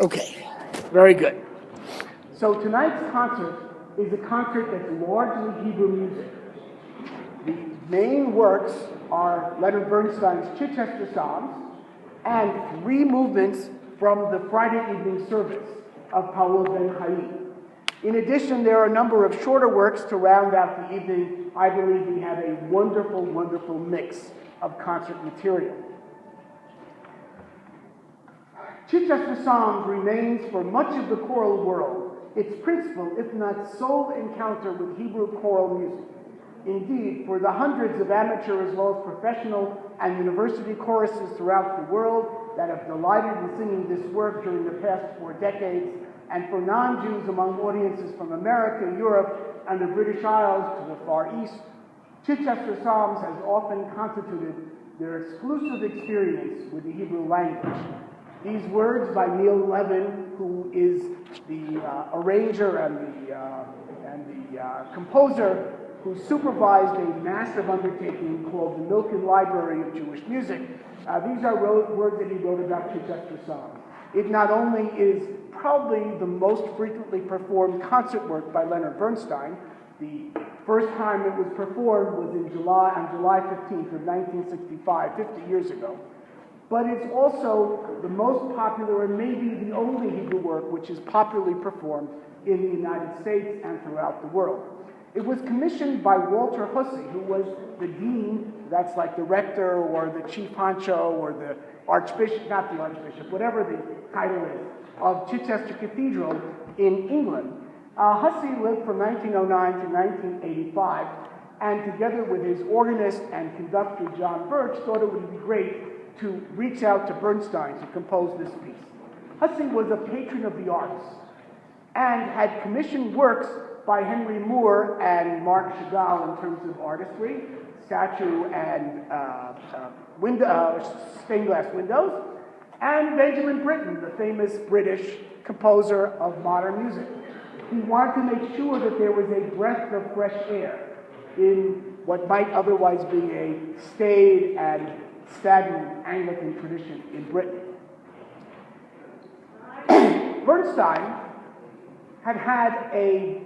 Okay, very good. So tonight's concert is a concert that's largely Hebrew music. The main works are Leonard Bernstein's Chichester Psalms and 3 movements from the Friday evening service of Paul Ben Chaim. In addition, there are a number of shorter works to round out the evening. I believe we have a wonderful, wonderful mix of concert material. Chichester Psalms remains for much of the choral world its principal, if not sole, encounter with Hebrew choral music. Indeed, for the hundreds of amateur as well as professional and university choruses throughout the world that have delighted in singing this work during the past 4 decades, and for non-Jews among audiences from America, Europe, and the British Isles to the Far East, Chichester Psalms has often constituted their exclusive experience with the Hebrew language. These words by Neil Levin, who is the arranger and the composer who supervised a massive undertaking called the Milken Library of Jewish Music. These are words that he wrote about Chichester Psalms. It not only is probably the most frequently performed concert work by Leonard Bernstein. The first time it was performed was on July 15th of 1965, 50 years ago. But it's also the most popular and maybe the only Hebrew work which is popularly performed in the United States and throughout the world. It was commissioned by Walter Hussey, who was the dean, that's like the rector or the chief honcho or the archbishop, not the archbishop, whatever the title is, of Chichester Cathedral in England. Hussey lived from 1909 to 1985, and together with his organist and conductor John Birch, thought it would be great to reach out to Bernstein to compose this piece. Hussey was a patron of the arts and had commissioned works by Henry Moore and Marc Chagall in terms of artistry, statue and stained glass windows, and Benjamin Britten, the famous British composer of modern music. He wanted to make sure that there was a breath of fresh air in what might otherwise be a staid and stagnant Anglican tradition in Britain. Bernstein had a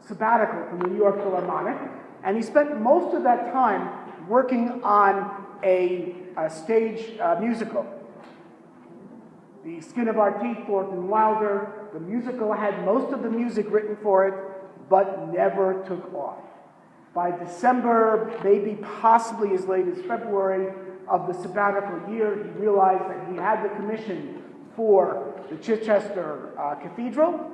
sabbatical from the New York Philharmonic, and he spent most of that time working on a stage musical. The Skin of Our Teeth, Thornton Wilder. The musical had most of the music written for it, but never took off. By December, maybe possibly as late as February of the sabbatical year, he realized that he had the commission for the Chichester Cathedral,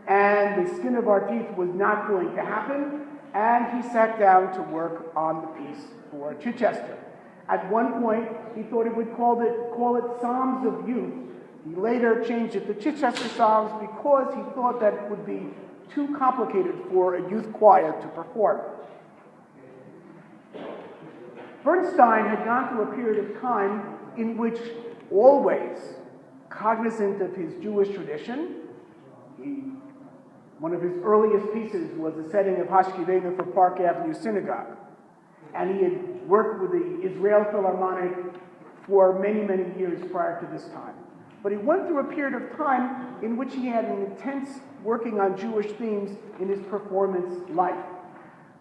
and the Skin of Our Teeth was not going to happen, and he sat down to work on the piece for Chichester. At one point, he thought he would call it Psalms of Youth. He later changed it to Chichester Psalms because he thought that it would be too complicated for a youth choir to perform. Bernstein had gone through a period of time in which, always cognizant of his Jewish tradition, one of his earliest pieces was a setting of Hashkivenu for Park Avenue Synagogue. And he had worked with the Israel Philharmonic for many, many years prior to this time. But he went through a period of time in which he had an intense working on Jewish themes in his performance life.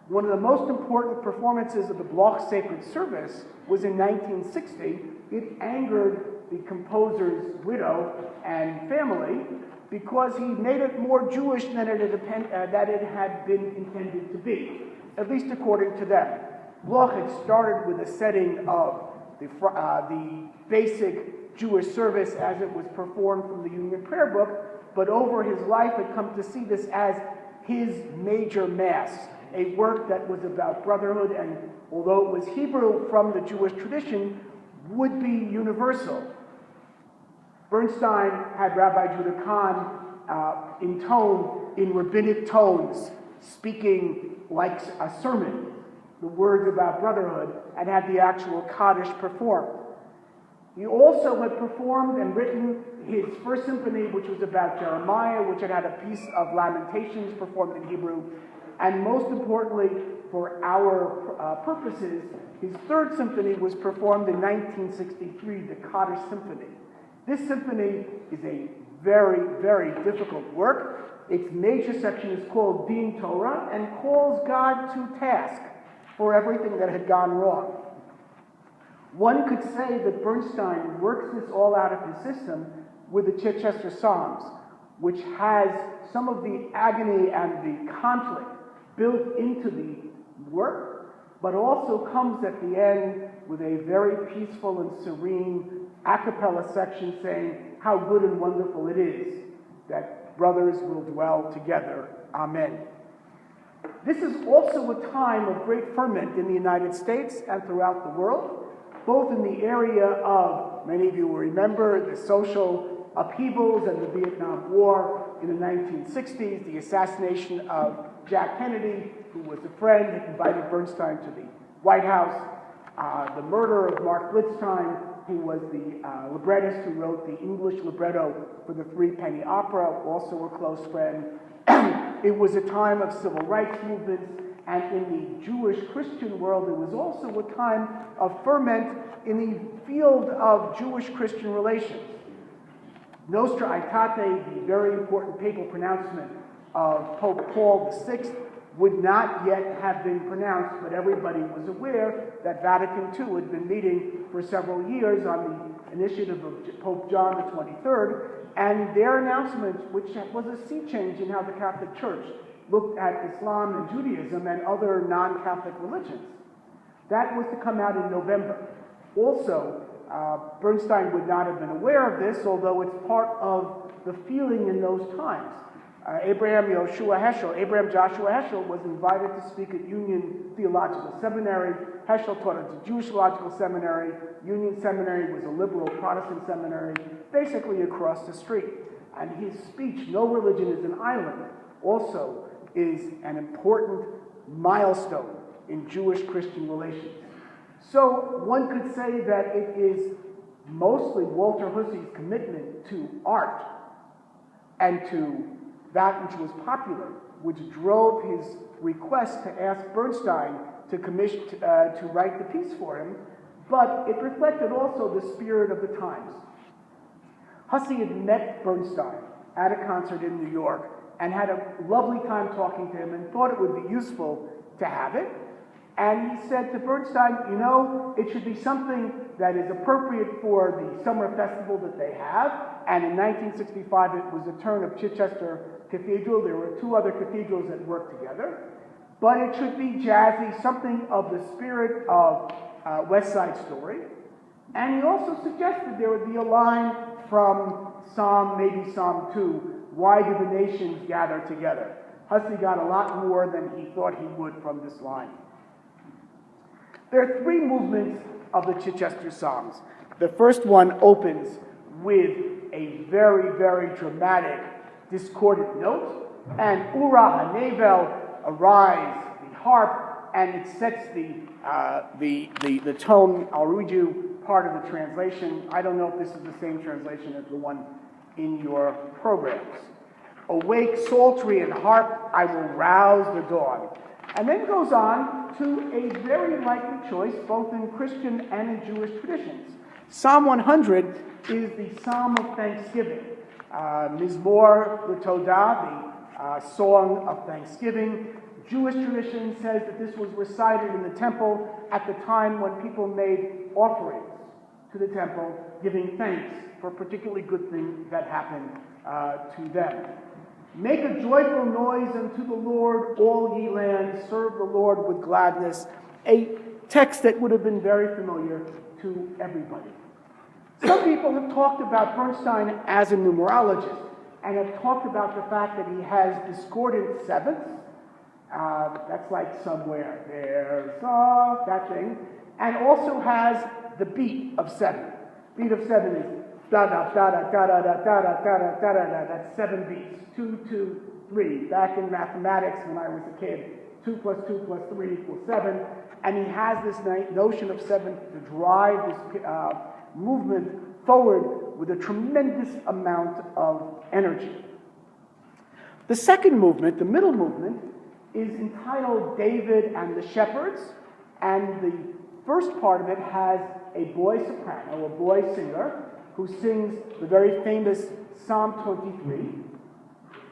One of the most important performances of the Bloch Sacred Service was in 1960. It angered the composer's widow and family because he made it more Jewish than it had been intended to be, at least according to them. Bloch had started with a setting of the basic Jewish service as it was performed from the Union Prayer Book, but over his life had come to see this as his major mass, a work that was about brotherhood, and although it was Hebrew from the Jewish tradition, would be universal. Bernstein had Rabbi Judah Kahn intone in rabbinic tones, speaking like a sermon, the words about brotherhood, and had the actual Kaddish performed. He also had performed and written his first symphony, which was about Jeremiah, which had a piece of Lamentations performed in Hebrew, and most importantly, for our purposes, his third symphony was performed in 1963, the Kaddish Symphony. This symphony is a very, very difficult work. Its major section is called Din Torah and calls God to task for everything that had gone wrong. One could say that Bernstein works this all out of his system with the Chichester Psalms, which has some of the agony and the conflict built into the work, but also comes at the end with a very peaceful and serene a cappella section saying how good and wonderful it is that brothers will dwell together. Amen. This is also a time of great ferment in the United States and throughout the world, both in the area of, many of you will remember, the social upheavals and the Vietnam War in the 1960s, the assassination of Jack Kennedy, who was a friend, had invited Bernstein to the White House, the murder of Mark Blitzstein, who was the librettist who wrote the English libretto for the Three Penny Opera, also a close friend. It was a time of civil rights movements, and in the Jewish-Christian world, it was also a time of ferment in the field of Jewish-Christian relations. Nostra Aetate, the very important papal pronouncement of Pope Paul VI, would not yet have been pronounced, but everybody was aware that Vatican II had been meeting for several years on the initiative of Pope John XXIII, and their announcement, which was a sea change in how the Catholic Church looked at Islam and Judaism and other non-Catholic religions. That was to come out in November. Also, Bernstein would not have been aware of this, although it's part of the feeling in those times. Abraham Joshua Heschel was invited to speak at Union Theological Seminary. Heschel taught at the Jewish Theological Seminary. Union Seminary was a liberal Protestant seminary, basically across the street. And his speech, "No Religion is an Island," also is an important milestone in Jewish-Christian relations. So one could say that it is mostly Walter Hussey's commitment to art and to that which was popular, which drove his request to ask Bernstein to commission to write the piece for him, but it reflected also the spirit of the times. Hussey had met Bernstein at a concert in New York and had a lovely time talking to him and thought it would be useful to have it. And he said to Bernstein, you know, it should be something that is appropriate for the summer festival that they have. And in 1965, it was the turn of Chichester Cathedral. There were two other cathedrals that worked together. But it should be jazzy, something of the spirit of West Side Story. And he also suggested there would be a line from maybe Psalm 2, "Why do the nations gather together?" Hussey got a lot more than he thought he would from this line. There are three movements of the Chichester Psalms. The first one opens with a very, very dramatic discordant note, and Ura HaNevel, arise, the harp, and it sets the tone. I'll read you part of the translation. I don't know if this is the same translation as the one in your programs. "Awake, psaltery and harp, I will rouse the dawn." And then goes on to a very likely choice, both in Christian and in Jewish traditions. Psalm 100 is the Psalm of Thanksgiving. Mizmor L'Todah, the song of thanksgiving. Jewish tradition says that this was recited in the temple at the time when people made offerings to the temple, giving thanks for a particularly good thing that happened to them. "Make a joyful noise unto the Lord, all ye lands. Serve the Lord with gladness." A text that would have been very familiar to everybody. Some people have talked about Bernstein as a numerologist and have talked about the fact that he has discordant sevenths. That's like somewhere there's that thing. And also has the beat of seven. Beat of seven is da-da-da-da-da-da-da-da-da-da-da-da. That's 7 beats. 2, 2, 3. Back in mathematics when I was a kid, 2 plus 2 plus 3 equals 7. And he has this notion of 7 to drive this movement forward with a tremendous amount of energy. The second movement, the middle movement, is entitled David and the Shepherds. And the first part of it has a boy soprano, a boy singer, who sings the very famous Psalm 23.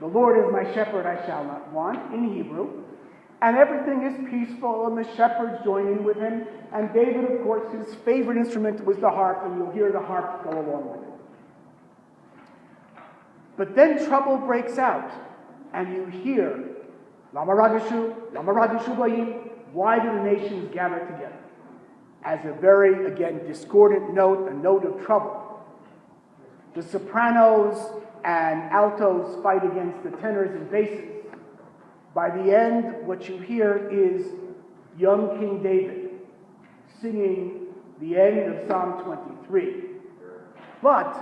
The Lord is my shepherd, I shall not want, in Hebrew. And everything is peaceful, and the shepherds join in with him. And David, of course, his favorite instrument was the harp, and you'll hear the harp go along with it. But then trouble breaks out, and you hear, Lama Ragishu Bayim, why do the nations gather together? As a very, again, discordant note, a note of trouble. The sopranos and altos fight against the tenors and basses. By the end, what you hear is young King David singing the end of Psalm 23. But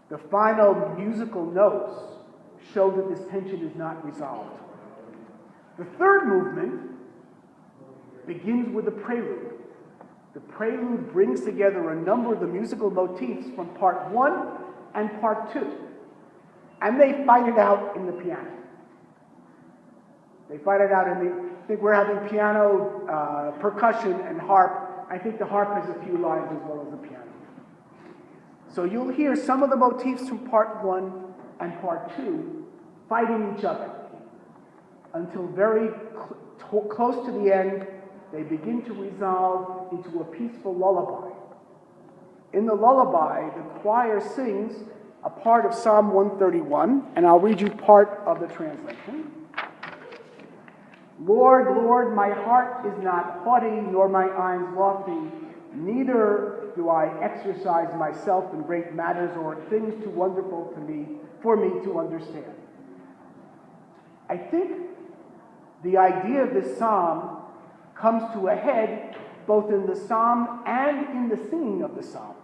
the final musical notes show that this tension is not resolved. The third movement begins with a prelude. The prelude brings together a number of the musical motifs from part 1 and part 2. And they fight it out in the piano. They fight it out in the, I think we're having piano, percussion, and harp. I think the harp has a few lines as well as the piano. So you'll hear some of the motifs from part 1 and part 2 fighting each other until very close to the end, they begin to resolve into a peaceful lullaby. In the lullaby, the choir sings a part of Psalm 131, and I'll read you part of the translation. Lord, Lord, my heart is not haughty, nor my eyes lofty, neither do I exercise myself in great matters or things too wonderful for me to understand. I think the idea of this psalm comes to a head both in the psalm and in the singing of the psalm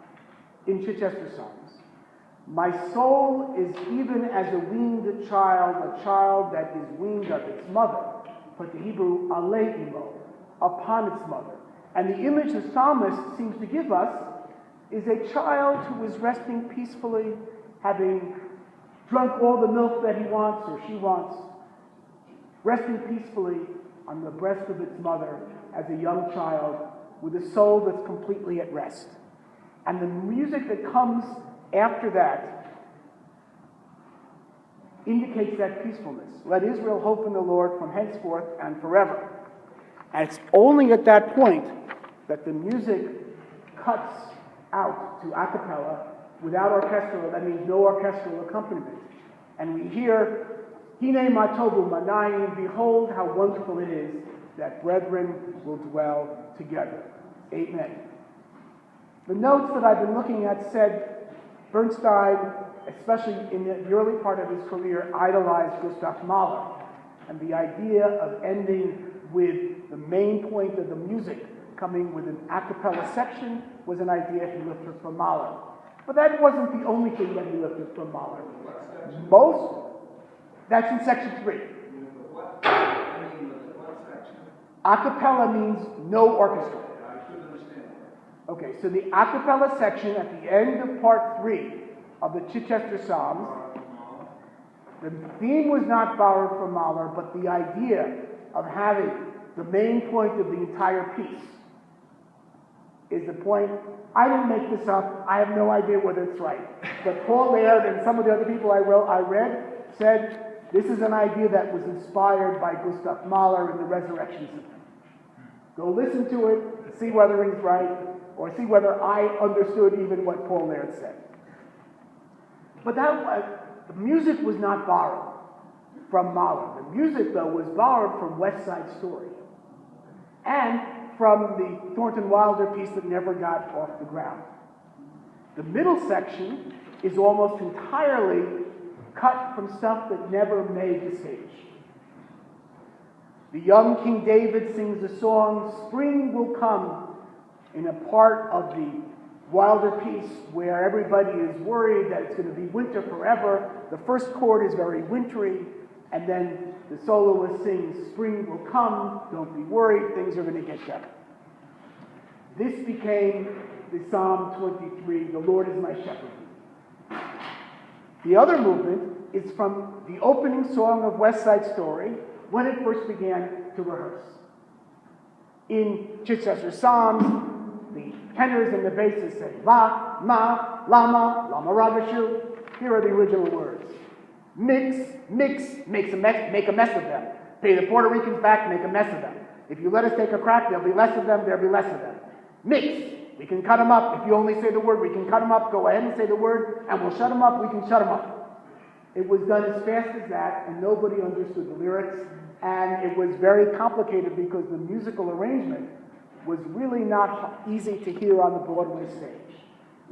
in Chichester Psalms. My soul is even as a weaned child, a child that is weaned of its mother. Put the Hebrew alei imo, upon its mother. And the image the psalmist seems to give us is a child who is resting peacefully, having drunk all the milk that he wants or she wants, resting peacefully on the breast of its mother as a young child with a soul that's completely at rest. And the music that comes after that indicates that peacefulness. Let Israel hope in the Lord from henceforth and forever. And it's only at that point that the music cuts out to a cappella without orchestral, that means no orchestral accompaniment. And we hear, Hine matovu manayim, behold how wonderful it is that brethren will dwell together. Amen. The notes that I've been looking at said Bernstein, especially in the early part of his career, idolized Gustav Mahler. And the idea of ending with the main point of the music coming with an a cappella section was an idea he lifted from Mahler. But that wasn't the only thing that he lifted from Mahler. That's in section 3. A cappella means no orchestra. Okay, so the a cappella section at the end of part 3 of the Chichester Psalms, the theme was not borrowed from Mahler, but the idea of having the main point of the entire piece is the point. I didn't make this up. I have no idea whether it's right. But Paul Laird and some of the other people I read said this is an idea that was inspired by Gustav Mahler in the Resurrection Symphony. Go listen to it, see whether he's right, or see whether I understood even what Paul Laird said. But the music was not borrowed from Mahler. The music, though, was borrowed from West Side Story and from the Thornton Wilder piece that never got off the ground. The middle section is almost entirely cut from stuff that never made the stage. The young King David sings the song, Spring Will Come, in a part of the Wilder piece where everybody is worried that it's going to be winter forever. The first chord is very wintry, and then the soloist sings, Spring will come, don't be worried, things are going to get better. This became the Psalm 23, the Lord is my shepherd. The other movement is from the opening song of West Side Story, when it first began to rehearse. In Chichester Psalms, the tenors and the basses say va, ma, lama, lama ragashu. Here are the original words. Mix, make a mess of them. Pay the Puerto Ricans back, make a mess of them. If you let us take a crack, there'll be less of them, there'll be less of them. Mix, we can cut them up. If you only say the word, we can cut them up. Go ahead and say the word, and we'll shut them up, we can shut them up. It was done as fast as that, and nobody understood the lyrics, and it was very complicated because the musical arrangement was really not easy to hear on the Broadway stage.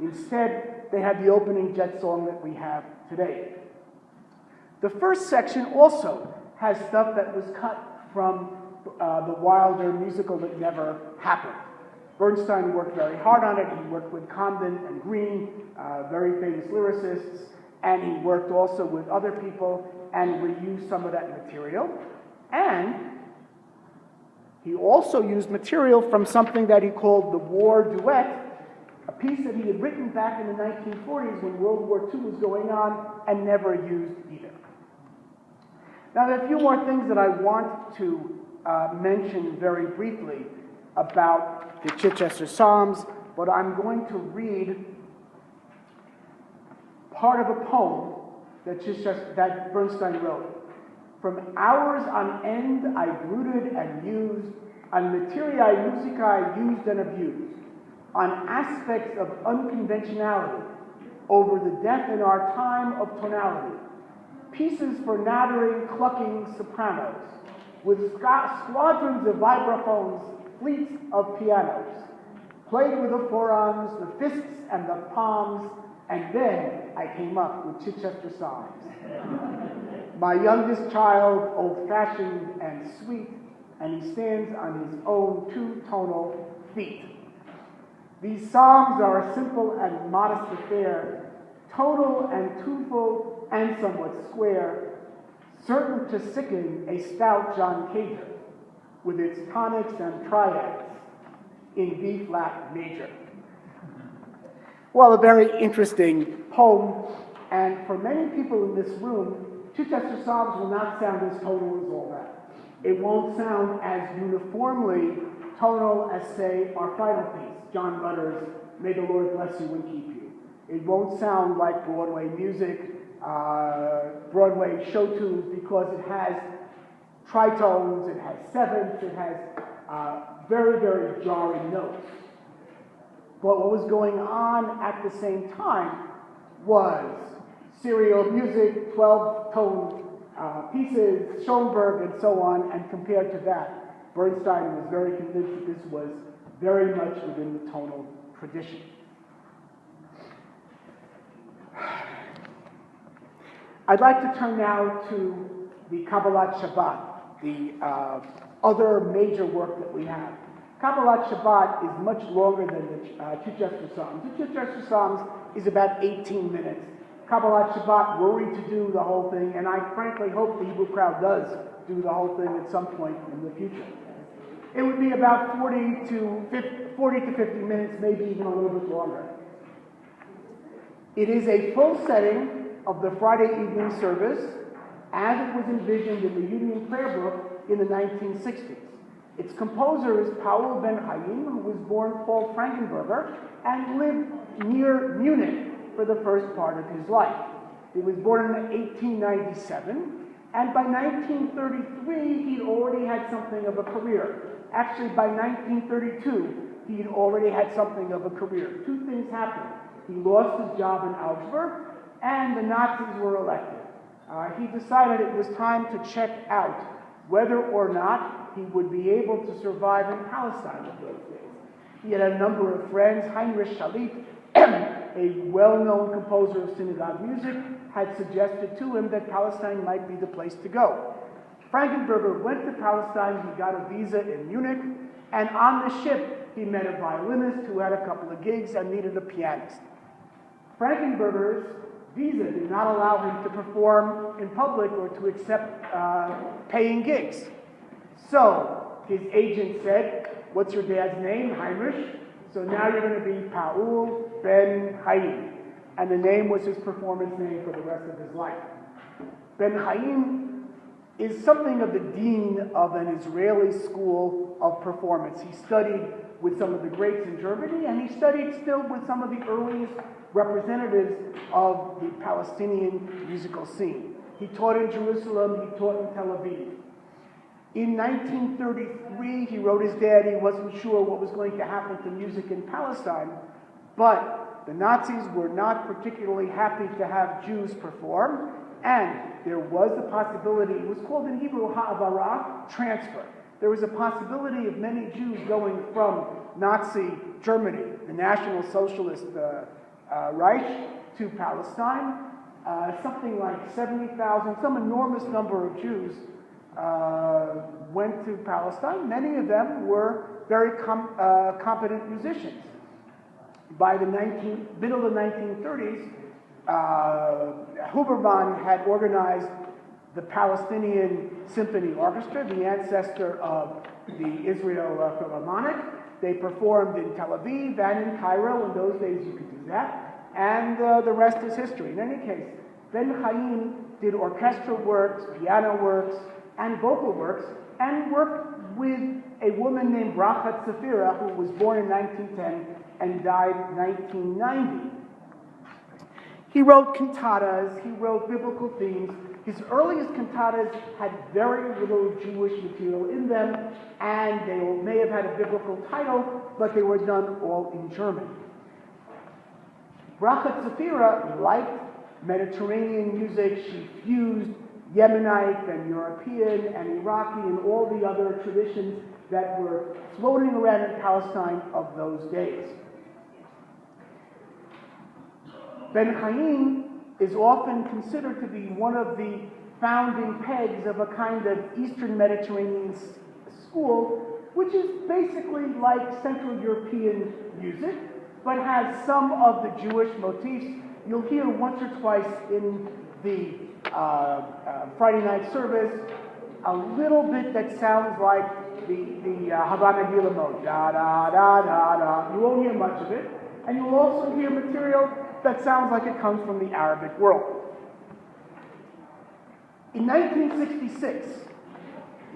Instead, they had the opening jet song that we have today. The first section also has stuff that was cut from the Wilder musical that never happened. Bernstein worked very hard on it. He worked with Condon and Green, very famous lyricists, and he worked also with other people and reused some of that material. And he also used material from something that he called the War Duet, a piece that he had written back in the 1940s when World War II was going on and never used either. Now, there are a few more things that I want to mention very briefly about the Chichester Psalms, but I'm going to read part of a poem that Bernstein wrote. From hours on end I brooded and mused, on materiae musicae used and abused, on aspects of unconventionality, over the death in our time of tonality, pieces for nattering, clucking sopranos, with squadrons of vibraphones, fleets of pianos, played with the forearms, the fists, and the palms, and then I came up with Chichester Psalms. My youngest child, old-fashioned and sweet, and he stands on his own two-tonal feet. These psalms are a simple and modest affair, total and twofold and somewhat square, certain to sicken a stout John Cager, with its tonics and triads in B-flat major. Well, a very interesting poem, and for many people in this room, Chichester Psalms will not sound as tonal as all that. It won't sound as uniformly tonal as, say, our final piece, John Rutter's May the Lord Bless You and Keep You. It won't sound like Broadway music, Broadway show tunes, because it has tritones, it has sevenths, it has very, very jarring notes. But what was going on at the same time was serial music, 12-tone pieces, Schoenberg, and so on, and compared to that, Bernstein was very convinced that this was very much within the tonal tradition. I'd like to turn now to the Kabbalat Shabbat, the other major work that we have. Kabbalat Shabbat is much longer than the Chichester Psalms. The Chichester Psalms is about 18 minutes. Kabbalat Shabbat worried to do the whole thing, and I frankly hope the Hebrew crowd does do the whole thing at some point in the future. It would be about 40 to 50 minutes, maybe even a little bit longer. It is a full setting of the Friday evening service as it was envisioned in the Union Prayer Book in the 1960s. Its composer is Paul Ben Hayim, who was born Paul Frankenberger and lived near Munich for the first part of his life. He was born in 1897, and by 1933, he'd already had something of a career. Actually, by 1932, he'd already had something of a career. Two things happened. He lost his job in Augsburg, and the Nazis were elected. He decided it was time to check out whether or not he would be able to survive in Palestine in those days. He had a number of friends. Heinrich Shalit, a well-known composer of synagogue music, had suggested to him that Palestine might be the place to go. Frankenberger went to Palestine, he got a visa in Munich, and on the ship he met a violinist who had a couple of gigs and needed a pianist. Frankenberger's visa did not allow him to perform in public or to accept paying gigs. So his agent said, "What's your dad's name?" "Heinrich." "So now you're going to be Paul Ben Hayim." And the name was his performance name for the rest of his life. Ben Hayim is something of the dean of an Israeli school of performance. He studied with some of the greats in Germany, and he studied still with some of the earliest representatives of the Palestinian musical scene. He taught in Jerusalem, he taught in Tel Aviv. In 1933, he wrote his dad, he wasn't sure what was going to happen to music in Palestine, but the Nazis were not particularly happy to have Jews perform, and there was a possibility, it was called in Hebrew ha'avara, transfer. There was a possibility of many Jews going from Nazi Germany, the National Socialist Reich, to Palestine. Something like 70,000, some enormous number of Jews went to Palestine. Many of them were very competent musicians. By the middle of the 1930s, Huberman had organized the Palestinian Symphony Orchestra, the ancestor of the Israel Philharmonic. They performed in Tel Aviv and in Cairo. In those days, you could do that. And the rest is history. In any case, Ben Chaim did orchestral works, piano works, and vocal works, and worked with a woman named Brachat Safira, who was born in 1910 and died in 1990. He wrote cantatas, he wrote biblical themes. His earliest cantatas had very little Jewish material in them, and they may have had a biblical title, but they were done all in German. Brachat Safira liked Mediterranean music. She fused Yemenite and European and Iraqi and all the other traditions that were floating around in Palestine of those days. Ben Chaim is often considered to be one of the founding pegs of a kind of Eastern Mediterranean school, which is basically like Central European music, but has some of the Jewish motifs. You'll hear once or twice in the Friday night service a little bit that sounds like the Havana Gila, da da da da da. You won't hear much of it, and you'll also hear material that sounds like it comes from the Arabic world. In 1966,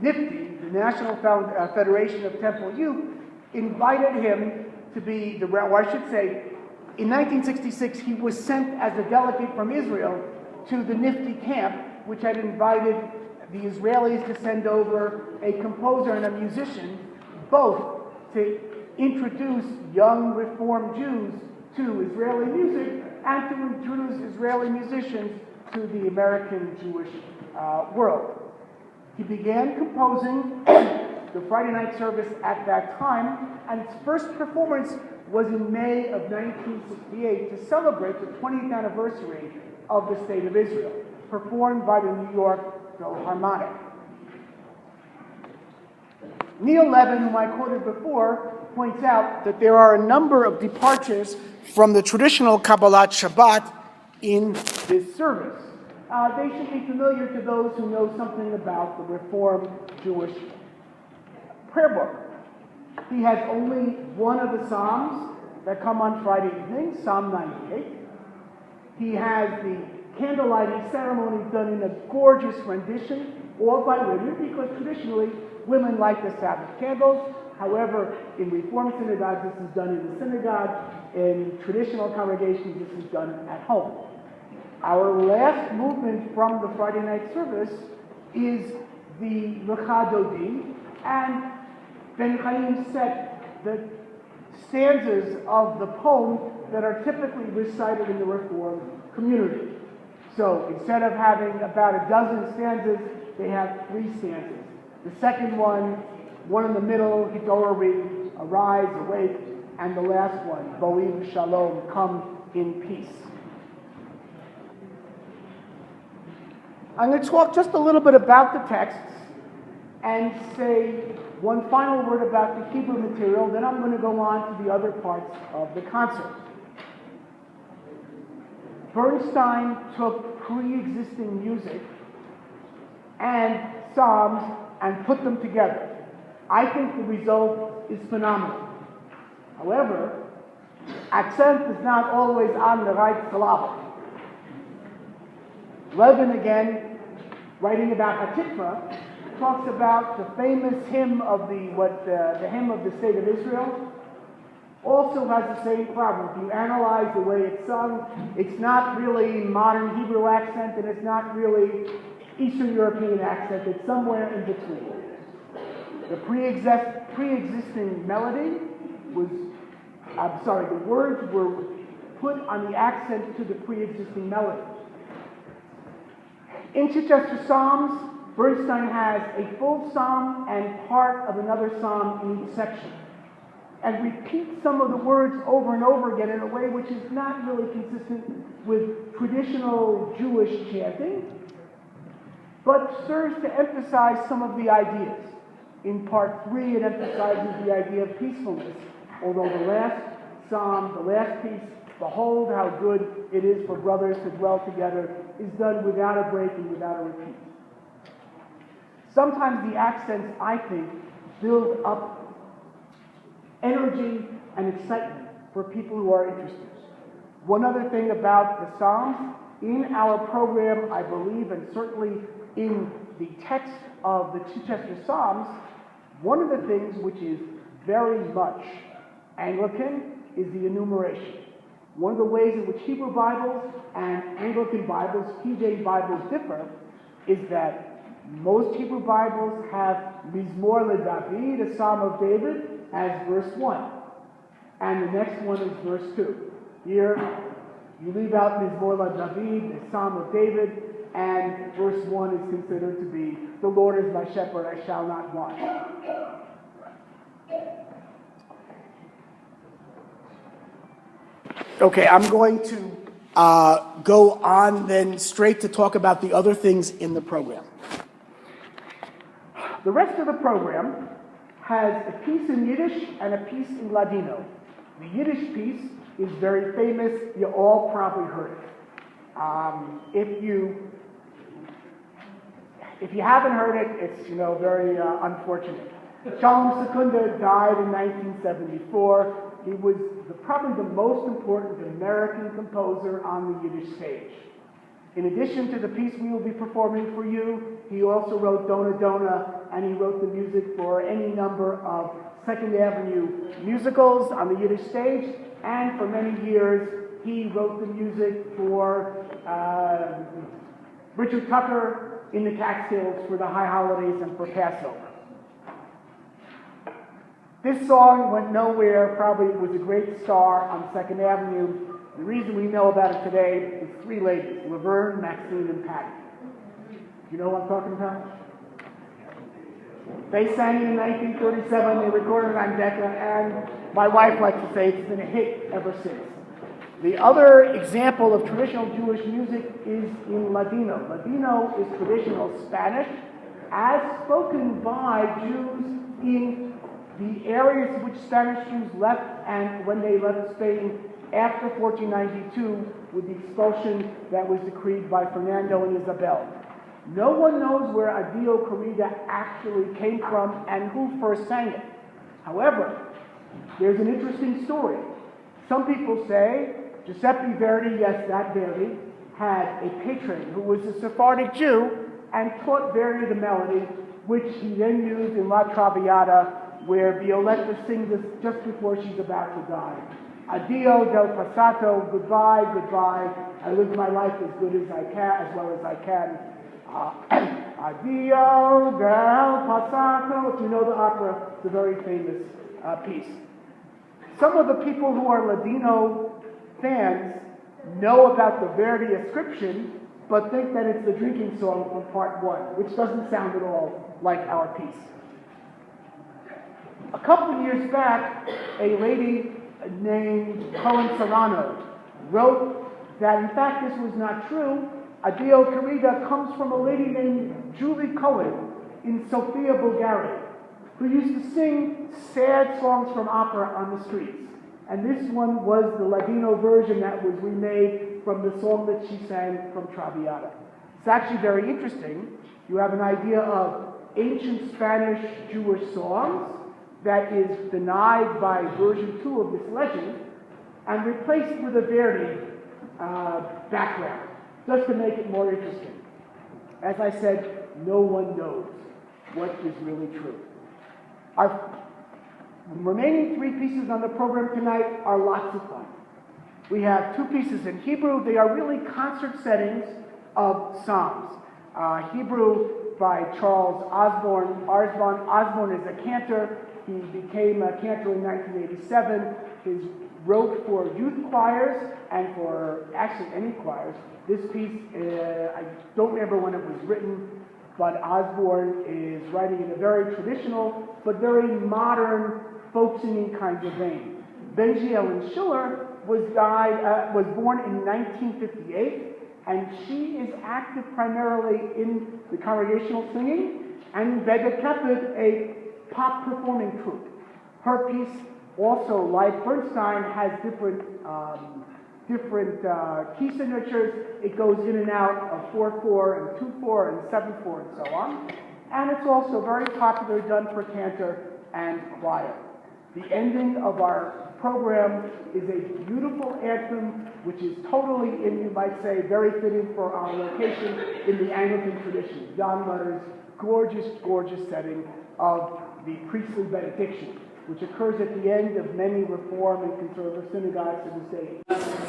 NIFTY, the National Federation of Temple Youth, invited him to be, or I should say, in 1966, he was sent as a delegate from Israel to the NIFTY camp, which had invited the Israelis to send over a composer and a musician, both to introduce young Reform Jews to Israeli music and to introduce Israeli musicians to the American Jewish world. He began composing the Friday night service at that time, and its first performance was in May of 1968 to celebrate the 20th anniversary of the State of Israel, performed by the New York Philharmonic. Neil Levin, whom I quoted before, points out that there are a number of departures from the traditional Kabbalat Shabbat in this service. They should be familiar to those who know something about the Reformed Jewish prayer book. He has only one of the Psalms that come on Friday evening, Psalm 98. He has the candlelighting ceremony done in a gorgeous rendition, all by women, because traditionally women light the Sabbath candles. However, in Reformed synagogues, this is done in the synagogue. In traditional congregations, this is done at home. Our last movement from the Friday night service is the Lecha Dodi, and Ben Chaim set the stanzas of the poem that are typically recited in the Reformed community. So instead of having about a dozen stanzas, they have 3 stanzas. The second one in the middle, Hidorari, arise, awake, and the last one, Bo'im Shalom, come in peace. I'm going to talk just a little bit about the texts and say one final word about the Hebrew material, then I'm going to go on to the other parts of the concert. Bernstein took pre-existing music and psalms and put them together. I think the result is phenomenal. However, accent is not always on the right syllable. Levin, again, writing about Hatikva, talks about the famous hymn of the hymn of the State of Israel, also has the same problem. If you analyze the way it's sung, it's not really modern Hebrew accent, and it's not really Eastern European accent. It's somewhere in between. The pre-existing melody was, the words were put on the accent to the pre-existing melody. In Chichester Psalms, Bernstein has a full psalm and part of another psalm in each section, and repeats some of the words over and over again in a way which is not really consistent with traditional Jewish chanting, but serves to emphasize some of the ideas. In part 3, it emphasizes the idea of peacefulness, although the last psalm, the last piece, behold how good it is for brothers to dwell together, is done without a break and without a repeat. Sometimes the accents, I think, build up energy and excitement for people who are interested. One other thing about the Psalms, in our program, I believe, and certainly in the text of the Chichester Psalms, one of the things which is very much Anglican is the enumeration. One of the ways in which Hebrew Bibles and Anglican Bibles, King James Bibles, differ is that most Hebrew Bibles have Mizmor LeDavid, a Psalm of David, as verse 1. And the next one is verse 2. Here, you leave out Mizmor LeDavid, the Psalm of David, and verse 1 is considered to be, the Lord is my shepherd, I shall not want. Okay, I'm going to go on then straight to talk about the other things in the program. The rest of the program has a piece in Yiddish and a piece in Ladino. The Yiddish piece is very famous. You all probably heard it. If you haven't heard it, it's very unfortunate. Shalom Secunda died in 1974. He was probably the most important American composer on the Yiddish stage. In addition to the piece we will be performing for you, he also wrote Dona Dona, and he wrote the music for any number of Second Avenue musicals on the Yiddish stage, and for many years he wrote the music for Richard Tucker in the Catskills for the high holidays and for Passover. This song went nowhere, probably was a great star on Second Avenue. The reason we know about it today is three ladies, Laverne, Maxine, and Patty. You know what I'm talking about? They sang it in 1937, they recorded it on Decca, and my wife likes to say it's been a hit ever since. The other example of traditional Jewish music is in Ladino. Ladino is traditional Spanish, as spoken by Jews in the areas in which Spanish Jews left, and when they left Spain after 1492 with the expulsion that was decreed by Fernando and Isabel. No one knows where Adio Corrida actually came from and who first sang it. However, there's an interesting story. Some people say Giuseppe Verdi, yes, that Verdi, had a patron who was a Sephardic Jew and taught Verdi the melody, which he then used in La Traviata, where Violetta sings this just before she's about to die. Addio del passato, goodbye, goodbye. I live my life as good as I can, as well as I can. Addio del passato. If you know the opera, it's a very famous piece. Some of the people who are Ladino fans know about the Verdi ascription, but think that it's the drinking song from part 1, which doesn't sound at all like our piece. A couple of years back, a lady named Cohen Serrano wrote that in fact this was not true. Adio Corrida comes from a lady named Julie Cohen in Sofia, Bulgaria, who used to sing sad songs from opera on the streets. And this one was the Ladino version that was remade from the song that she sang from Traviata. It's actually very interesting. You have an idea of ancient Spanish Jewish songs that is denied by version 2 of this legend and replaced with a Verdi background, just to make it more interesting. As I said, no one knows what is really true. The remaining three pieces on the program tonight are lots of fun. We have two pieces in Hebrew. They are really concert settings of Psalms. Hebrew by Charles Osborne. Osborne is a cantor. He became a cantor in 1987. He wrote for youth choirs and for actually any choirs. This piece, I don't remember when it was written, but Osborne is writing in a very traditional but very modern folk singing kind of vein. Benji Ellen Schiller was born in 1958, and she is active primarily in the congregational singing and in Beged Keped, a pop performing troupe. Her piece also, like Bernstein, has different key signatures. It goes in and out of 4/4 and 2/4 and 7/4 and so on. And it's also very popular, done for cantor and choir. The ending of our program is a beautiful anthem, which is totally, you might say, very fitting for our location in the Anglican tradition. John Lutter's gorgeous, gorgeous setting of the priestly benediction, which occurs at the end of many Reform and Conservative synagogues to this day.